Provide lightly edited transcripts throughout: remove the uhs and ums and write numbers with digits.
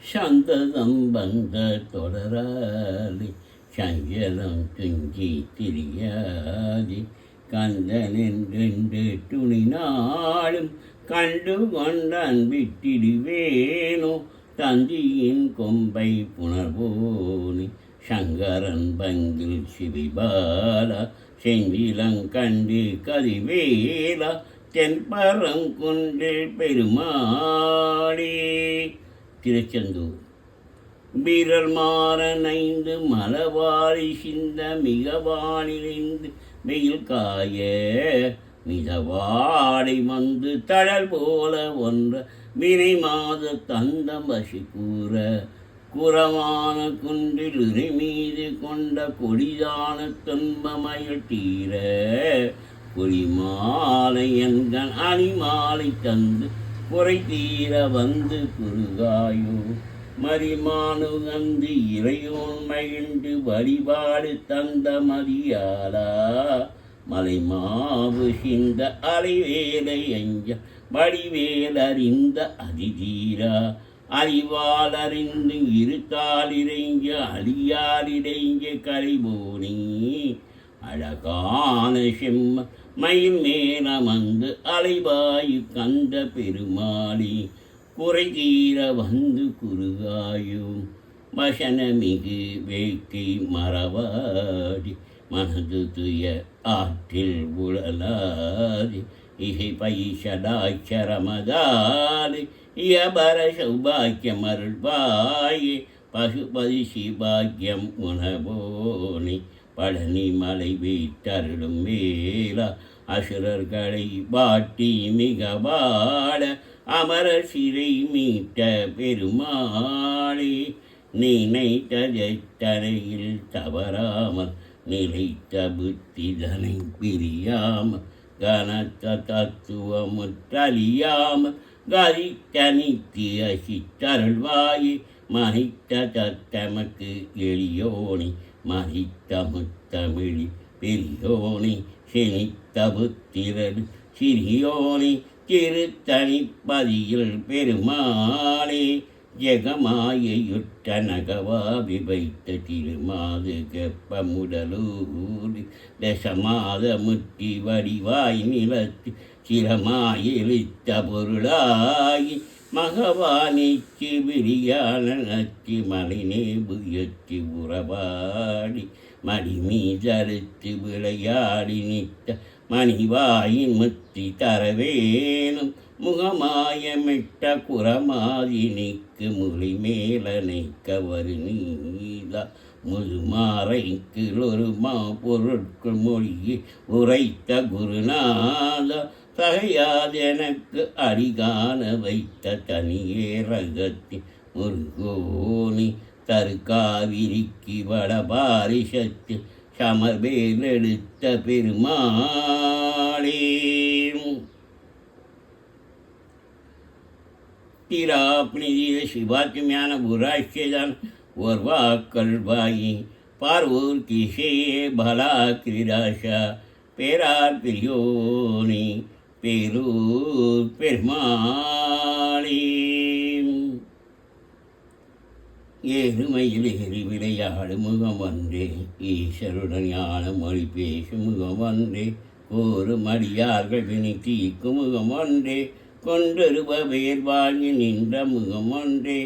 சந்ததம் வந்த தொடராதி சஞ்சலம் துஞ்சி திரியாதி கந்தனென்றென்று துணினாலும் கண்டு கொண்டான் விட்டிடுவேனோ தந்தியின் கொம்பை புணர்வோனி சங்கரன் பங்கில் சிவிபாலா செங்கிலங்கண்டு கதிவேலா தென்பரங்குன்றில் பெருமாளே. திருச்செந்தூர். வீரர் மாறனைந்து மலவாரி சிந்த மிகவானிலிருந்து வெயில் காய மிதவாடை வந்து தழல் போல ஒன்ற வினை மாத தந்தம் வசி கூற குறவான குன்றில் இறை மீது கொண்ட கொடிதான துன்பமயல் தீர கொடிமாலை என்கண் அணிமாலை தந்து குறை தீர வந்து குறுகாயோ மரிமானு வந்து இறையோன் மகிழ்ந்து வழிபாடு தந்த மதியாலா மலை மாவு சிந்த அலைவேலை அஞ்ச வடிவேலறிந்த அதிதீரா அறிவாளறிந்து இருத்தாலிறைஞ்ச அழியாரிடைஞ்ச கரைபோனி அழகான செம்ம மயில் மேலமந்து அலைவாயு கந்த பெருமாளி குறை தீர வந்து குறுகாயும் வசனமிகு வேட்கை மறவாடி மனது துய ஆற்றில் உழலாதி இசை பைசடாச்சரமதாதி இயபர சௌபாக்கியம் அருள்வாயே பசுபதி சிபாக்கியம் உணவோனி பழனி மலை வீட்டருளும் வேலா அசுரர்களை வாட்டி மிக வாட அமர சிறை மீட்ட பெருமாளே நினைத்தனையில் தவறாமல் நிலைத்த புத்திதனை பிரியாமல் கனத்த தத்துவமுற்றழியாமல் கரித்த நித்திய சித்தருள்வாயே மனித்த தத்தமக்கு எளியோனி மனித்த முத்தமிழி பெரியோனி செனித்த புத்திரடு சிறியோனி திருத்தனிப்பதியில் பெருமாளே ஜெகமாயையுற்ற நகவாவி வைத்த திருமாது கெப்பமுடலூரி தசமாத முற்றி வடிவாய் நிலத்து சிரமாயிழித்த பொருளாயி மகவானிக்கு விரியான நச்சி மலைநே புயத்தி உறவாடி மடிமீதறுத்து விளையாடி நிற்க மணிவாயின் முத்தி தரவேணும் முகமாயமிட்ட குரமாதினிக்கு மொழி மேலனைக்க வரு நீதா முதுமாறைக்கு ஒரு மா பொருட்கள் மொழியை உரைத்த குருநாதா தகையாதெனக்கு அடிகான வைத்த தனியே ரகத்தி முருகோனி தற்காவிரிக்கு வடபாரிசத்து சமர்வேல் எடுத்த பெருமாளே. திராப்னிதிய சிவாத்மியான புராட்சிதான் ஒர்வாக்கல்வாயி பார்வூர் கிஷேயே பலா கிரிராஷா பேரார் பிரியோனி பேரூர் பெருமாளே. ஏறுமையில் ஏறி விளையாடு முகம் வந்தே ஈஸ்வருடன் ஞான மொழி பேசும் முகம் வந்தே ஒரு மடியார்கள் வினை தீக்கும் முகம் ஒன்றே கொண்டொருப பேர் வாங்கி நின்ற முகம் ஒன்றே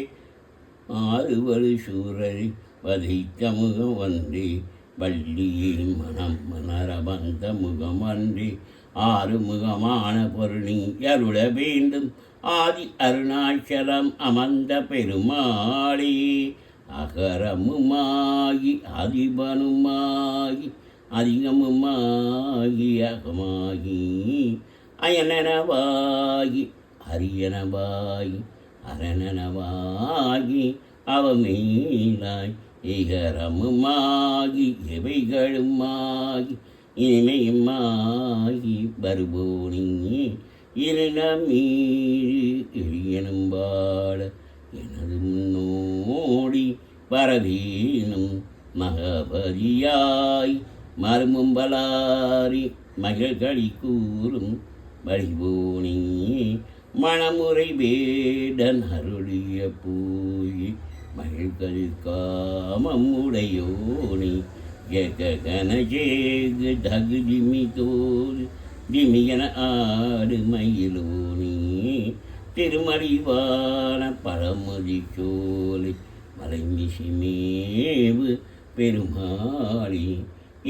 ஆறுவரு சூரரை வதைத்த முகம் ஒன்றே வள்ளியின் மனம் மணர வந்த முகம் ஒன்றே ஆறு முகமான பொருளி அருள வேண்டும் ஆதி அருணாச்சலம் அமர்ந்த பெருமாளே. அகரமுமாகி அதிபனுமாகி அதிகமுமாகி அகமாகி அயனனவாகி அரியனவாகி அரணனவாகி அவமேலாய் இகரமுமாகி எவைகளுமாகி இனிமையுமாகி வருபோனி இருநமீழி எளியனும் வாழ எனது முன்னோடி பரவீனும் மகபதியாய் மருமும்பலாரி மகள்களி கூறும் வழிபோனி மணமுறை வேடன் அருளிய பூயி மகிழ்கதிர் காமம் உடையோனி ஜெகன ஜேகு தகு ஜிமி தோல் ஜிமியன ஆடு மயிலோனி திருமறிவான பழமதி சோலை மலைமிசிமேவு பெருமாளி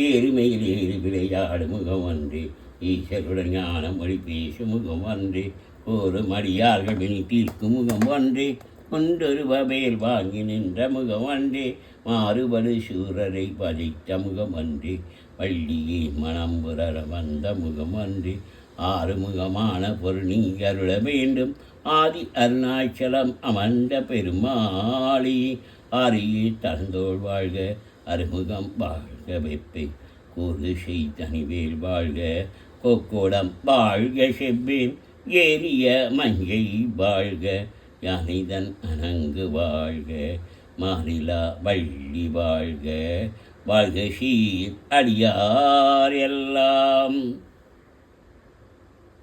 ஏறுமையில் ஏறி விளையாடு முகம் அன்றே ஈஸ்வருடன் ஞான மொழி பேசும் முகம் அன்றே ஒரு மடியார்கள் வினி தீர்க்கும் முகம் அன்றே ஒன்றொரு வபேல் வாங்கி நின்ற முகம் அன்றே மாறுபடு சூரரை பதித்த முகம் அன்றே வள்ளியே மனம் புரர வந்த முகம் அன்றே ஆறுமுகமான பொருள் நீங்கருள வேண்டும் ஆதி அருணாச்சலம் அமர்ந்த பெருமாளி ஆரியே தந்தோள் வாழ்க அறுமுகம் வாழ்க வெப்பை கூறு செய் தனிவேல் வாழ்க கொக்கோடம் வாழ்க செவ்வேன் ஏறிய மஞ்சை வாழ்க யானைதன் அணங்கு வாழ்க மாறிலா வள்ளி வாழ்க வாழ்க சீர் அடியார் எல்லாம்.